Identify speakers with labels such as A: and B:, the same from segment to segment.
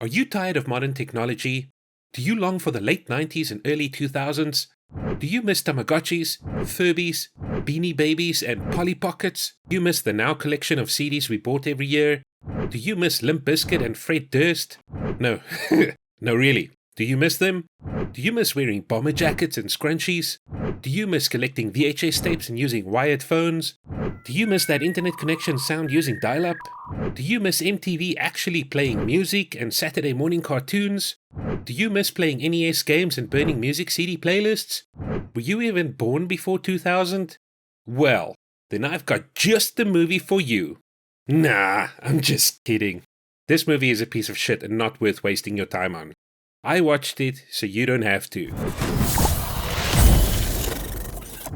A: Are you tired of modern technology? Do you long for the late 90s and early 2000s? Do you miss Tamagotchis, Furbies, Beanie Babies, and Polly Pockets? Do you miss the Now collection of CDs we bought every year? Do you miss Limp Bizkit and Fred Durst? No, no really. Do you miss them? Do you miss wearing bomber jackets and scrunchies? Do you miss collecting VHS tapes and using wired phones? Do you miss that internet connection sound using dial-up? Do you miss MTV actually playing music and Saturday morning cartoons? Do you miss playing NES games and burning music CD playlists? Were you even born before 2000? Well, then I've got just the movie for you. Nah, I'm just kidding. This movie is a piece of shit and not worth wasting your time on. I watched it, so you don't have to.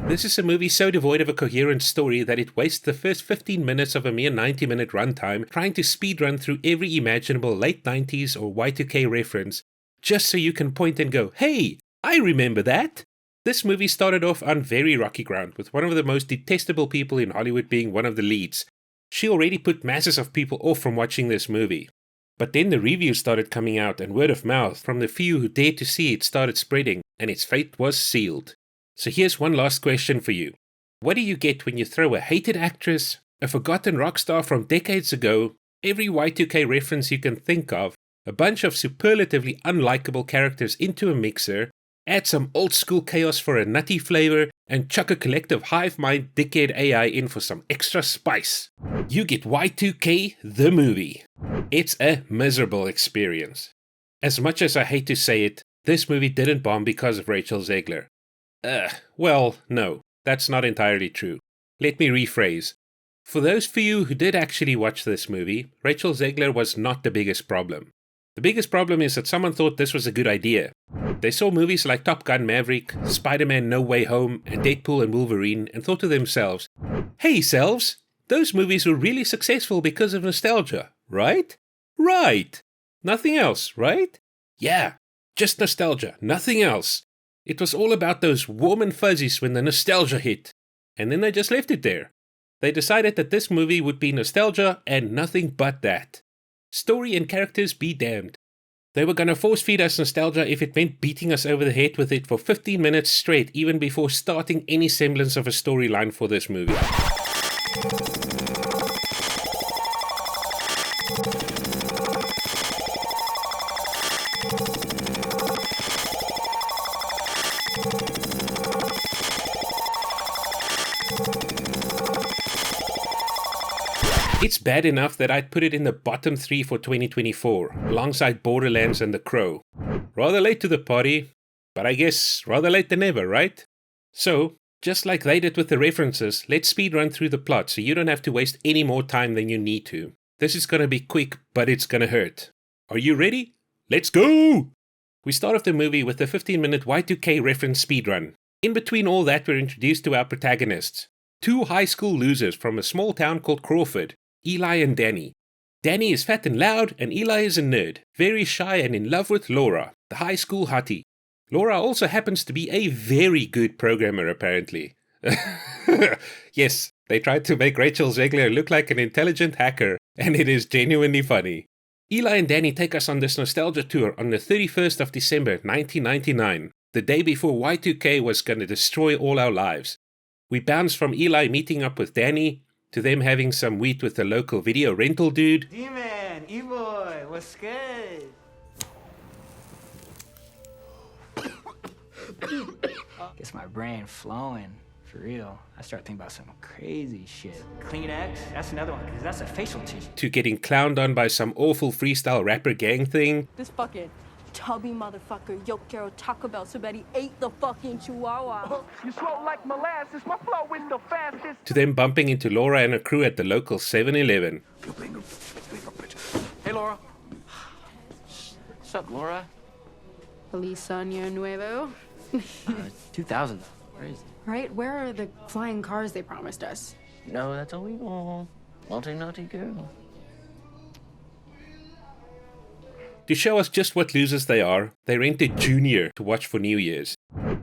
A: This is a movie so devoid of a coherent story that it wastes the first 15 minutes of a mere 90-minute runtime trying to speedrun through every imaginable late 90s or Y2K reference, just so you can point and go, hey, I remember that! This movie started off on very rocky ground, with one of the most detestable people in Hollywood being one of the leads. She already put masses of people off from watching this movie. But then the reviews started coming out and word of mouth from the few who dared to see it started spreading, and its fate was sealed. So here's one last question for you. What do you get when you throw a hated actress, a forgotten rock star from decades ago, every Y2K reference you can think of, a bunch of superlatively unlikable characters into a mixer, add some old school chaos for a nutty flavor, and chuck a collective hive mind dickhead AI in for some extra spice? You get Y2K the movie. It's a miserable experience. As much as I hate to say it, this movie didn't bomb because of Rachel Zegler. Well, no, that's not entirely true. Let me rephrase. For those of you who did actually watch this movie, Rachel Zegler was not the biggest problem. The biggest problem is that someone thought this was a good idea. They saw movies like Top Gun Maverick, Spider-Man No Way Home, and Deadpool and Wolverine and thought to themselves, hey selves, those movies were really successful because of nostalgia, right? Right! Nothing else, right? Yeah, just nostalgia, nothing else. It was all about those warm and fuzzies when the nostalgia hit. And then they just left it there. They decided that this movie would be nostalgia and nothing but that. Story and characters be damned. They were gonna force feed us nostalgia if it meant beating us over the head with it for 15 minutes straight, even before starting any semblance of a storyline for this movie. It's bad enough that I'd put it in the bottom 3 for 2024, alongside Borderlands and The Crow. Rather late to the party, but I guess rather late than never, right? So, just like they did with the references, let's speedrun through the plot so you don't have to waste any more time than you need to. This is gonna be quick, but it's gonna hurt. Are you ready? Let's go! We start off the movie with a 15-minute Y2K reference speedrun. In between all that, we're introduced to our protagonists. Two high school losers from a small town called Crawford, Eli and Danny. Danny is fat and loud, and Eli is a nerd, very shy and in love with Laura, the high school hottie. Laura also happens to be a very good programmer, apparently. Yes, they tried to make Rachel Zegler look like an intelligent hacker, and it is genuinely funny. Eli and Danny take us on this nostalgia tour on the 31st of December 1999, the day before Y2K was going to destroy all our lives. We bounce from Eli meeting up with Danny, to them having some wheat with the local video rental dude.
B: D-Man, E-Boy, what's good? Gets my brain flowing, for real. I start thinking about some crazy shit. Kleenex, that's another one, because that's a facial tissue.
A: To getting clowned on by some awful freestyle rapper gang thing.
C: This fucking chubby motherfucker, yo quiero Taco Bell, so bet he ate the fucking chihuahua.
D: You slow like molasses, my flow is the fastest.
A: To them bumping into Laura and her crew at the local 7-Eleven.
B: Hey, Laura. What's up, Laura?
C: Feliz año nuevo.
B: 2000. Where is it?
C: Right, where are the flying cars they promised us?
B: No, that's illegal. Naughty, naughty girl.
A: To show us just what losers they are, they rented Junior to watch for New Year's.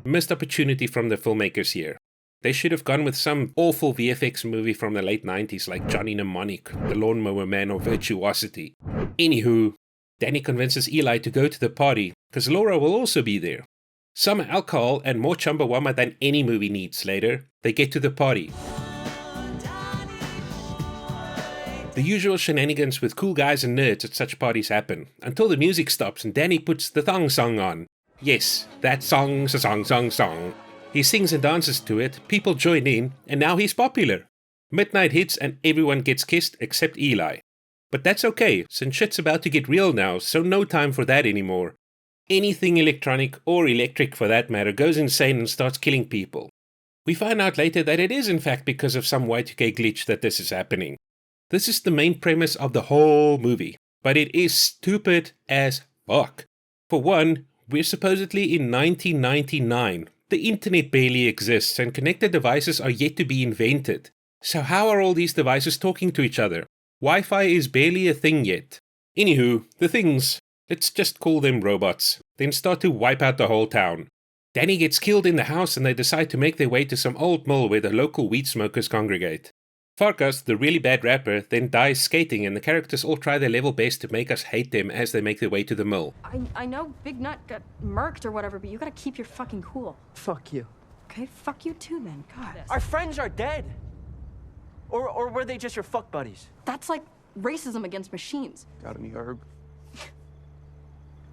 A: Missed opportunity from the filmmakers here. They should have gone with some awful VFX movie from the late 90s like Johnny Mnemonic, The Lawnmower Man or Virtuosity. Anywho, Danny convinces Eli to go to the party, because Laura will also be there. Some alcohol and more Chumbawamba than any movie needs later, they get to the party. The usual shenanigans with cool guys and nerds at such parties happen, until the music stops and Danny puts the thong song on. Yes, that song's a song. He sings and dances to it, people join in, and now he's popular. Midnight hits and everyone gets kissed except Eli. But that's okay, since shit's about to get real now, so no time for that anymore. Anything electronic, or electric for that matter, goes insane and starts killing people. We find out later that it is in fact because of some Y2K glitch that this is happening. This is the main premise of the whole movie, but it is stupid as fuck. For one, we're supposedly in 1999. The internet barely exists and connected devices are yet to be invented. So how are all these devices talking to each other? Wi-Fi is barely a thing yet. Anywho, the things, let's just call them robots, then start to wipe out the whole town. Danny gets killed in the house and they decide to make their way to some old mill where the local weed smokers congregate. Farkas, the really bad rapper, then dies skating and the characters all try their level best to make us hate them as they make their way to the mill.
C: I know Big Nut got murked or whatever, but you gotta keep your fucking cool.
E: Fuck you.
C: Okay, fuck you too then. God.
E: Our friends are dead. Or were they just your fuck buddies?
C: That's like racism against machines.
F: Got any herb?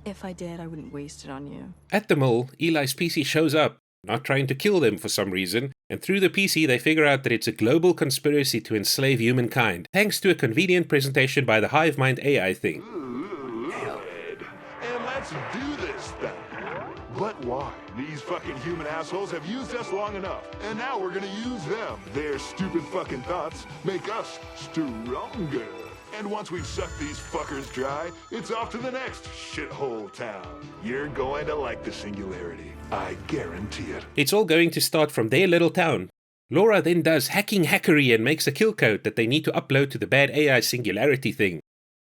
C: If I did, I wouldn't waste it on you.
A: At the mill, Eli's PC shows up, not trying to kill them for some reason, and through the PC they figure out that it's a global conspiracy to enslave humankind, thanks to a convenient presentation by the hive mind AI thing.
G: And let's do this thing. But why? These fucking human assholes have used us long enough, and now we're gonna use them. Their stupid fucking thoughts make us stronger. And once we've sucked these fuckers dry, it's off to the next shithole town. You're going to like the singularity. I guarantee it.
A: It's all going to start from their little town. Laura then does hackery and makes a kill code that they need to upload to the bad AI singularity thing.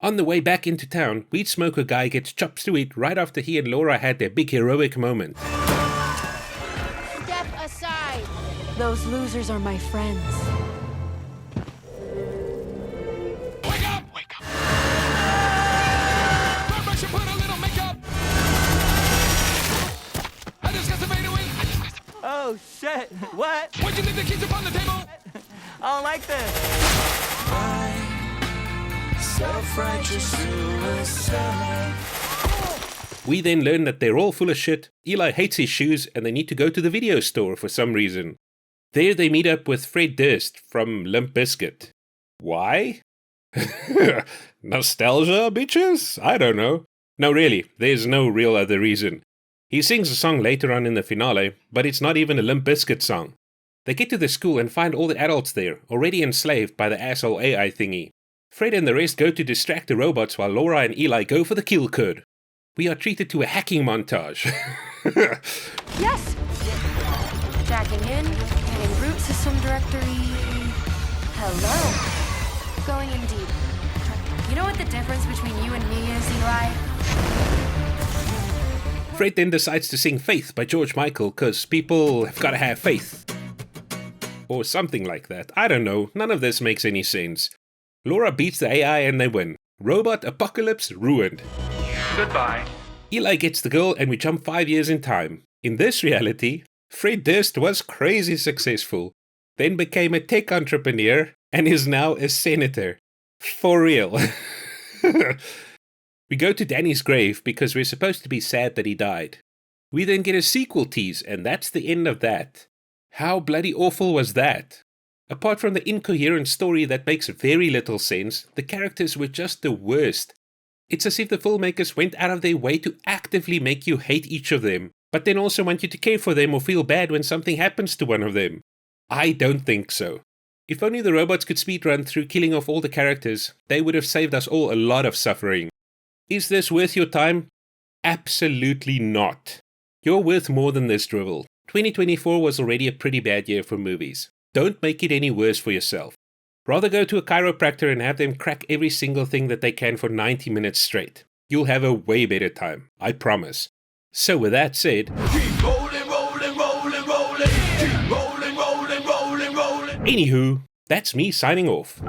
A: On the way back into town, Weed Smoker Guy gets chopped to it right after he and Laura had their big heroic moment.
H: Step aside!
C: Those losers are my friends.
H: Wake up! Wake up! Remember, should put a little makeup! I just got the bait away!
E: Oh, shit. What?
H: Why'd you leave the keys upon the table?
E: I don't like this.
H: Self-righteous suicide.
A: We then learn that they're all full of shit, Eli hates his shoes, and they need to go to the video store for some reason. There they meet up with Fred Durst from Limp Bizkit. Why? Nostalgia, bitches? I don't know. No, really, there's no real other reason. He sings a song later on in the finale, but it's not even a Limp Bizkit song. They get to the school and find all the adults there, already enslaved by the asshole AI thingy. Fred and the rest go to distract the robots while Laura and Eli go for the kill code. We are treated to a hacking montage.
C: Yes!
H: Tracking in, getting root system directory. Hello. Going in deep. You know what the difference between you and me is, Eli?
A: Fred then decides to sing Faith by George Michael because people have got to have faith. Or something like that. I don't know. None of this makes any sense. Laura beats the AI and they win. Robot apocalypse ruined.
I: Goodbye.
A: Eli gets the girl and we jump 5 years in time. In this reality, Fred Durst was crazy successful, then became a tech entrepreneur and is now a senator. For real. We go to Danny's grave because we're supposed to be sad that he died. We then get a sequel tease and that's the end of that. How bloody awful was that? Apart from the incoherent story that makes very little sense, the characters were just the worst. It's as if the filmmakers went out of their way to actively make you hate each of them, but then also want you to care for them or feel bad when something happens to one of them. I don't think so. If only the robots could speedrun through killing off all the characters, they would have saved us all a lot of suffering. Is this worth your time? Absolutely not. You're worth more than this drivel. 2024 was already a pretty bad year for movies. Don't make it any worse for yourself. Rather go to a chiropractor and have them crack every single thing that they can for 90 minutes straight. You'll have a way better time, I promise. So with that said,
H: Keep rolling, rolling, rolling, rolling. Keep rolling, rolling, rolling, rolling.
A: anywho, that's me signing off.